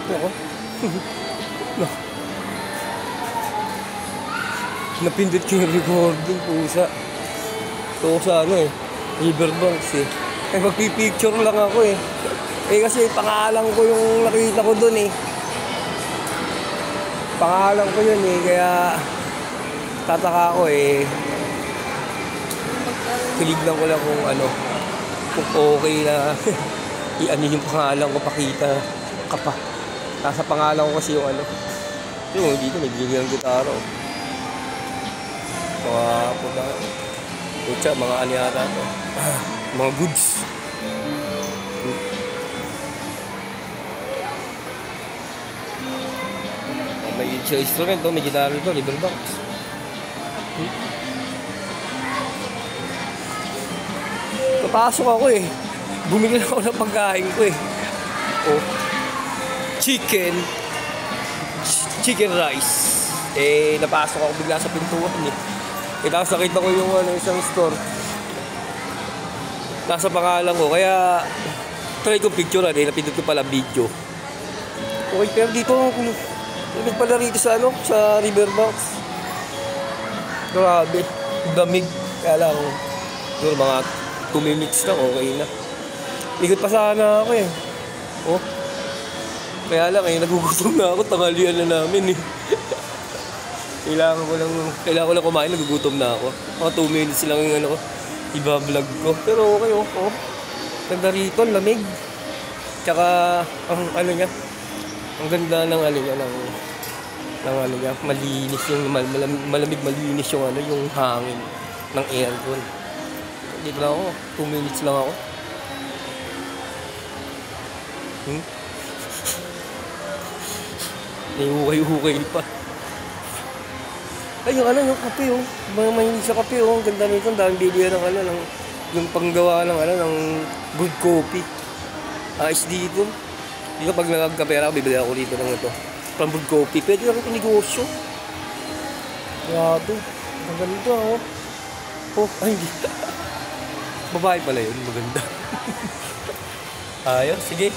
Ako. Napindot ko yung recording, pusa. Ito ko sa ano eh, Riverbanks eh. Eh magpipicture lang ako eh. Eh kasi pangalan ko yung nakita ko dun eh. Pangalan ko yun eh, kaya tataka ko eh. Tinignan ko lang kung ano, kung okay na i-ano yung pangalan ko, pakita ka pa. Nasa pangalan ko kasi yung ano. Yung dito may bigyan ng gitara oh. Mga puta. Pucha, mga ano yata to. Mga goods. May instrument to, may gitara to, Riverbanks. Papasok ako eh. Bumili ako ng pagkain ko eh. Oh. Chicken rice. Eh, napasok ako bigla sa pintuan eh. Eh, tapos nakita ko yung ano, isang store. Nasa pangalan ko, kaya try kong picture eh, napindot ko pala video. Okay, pero dito, lamig pala rito sa ano, sa Riverbanks. Grabe, damig. Kaya lang, yung mga 2 minutes lang, okay na. Ikot pa sana ako eh. Oh. Kaya lang eh, nagugutom na ako, tanghalian na namin eh. Kailangan ko lang kumain, nagugutom na ako. Mga 2 minutes lang yung ano ko, iba-vlog ko. Pero okay oh, oh. Ganda rito, lamig. Tsaka, ang ano niya, ang ganda ng ano niya, ng ano niya, malinis yung, malamig malinis yung ano, yung hangin ng aircon. Dito lang ako, 2 minutes lang ako. Hukay-hukay pa. Ay, yung ano, yung kape oh. Mahilig sa kape oh. Ang ganda nito, ang daming bilihan ng ano, ng, yung panggawa ng ano, ng good coffee. Ayos dito. Dito pag nagkapera ako, bibili ako dito ng ito. Pang good coffee. Pwede na ito negosyo. Grabe. Ang ganda oh. Oh, ay hindi. Babae pala yun, maganda. Ayos, sige.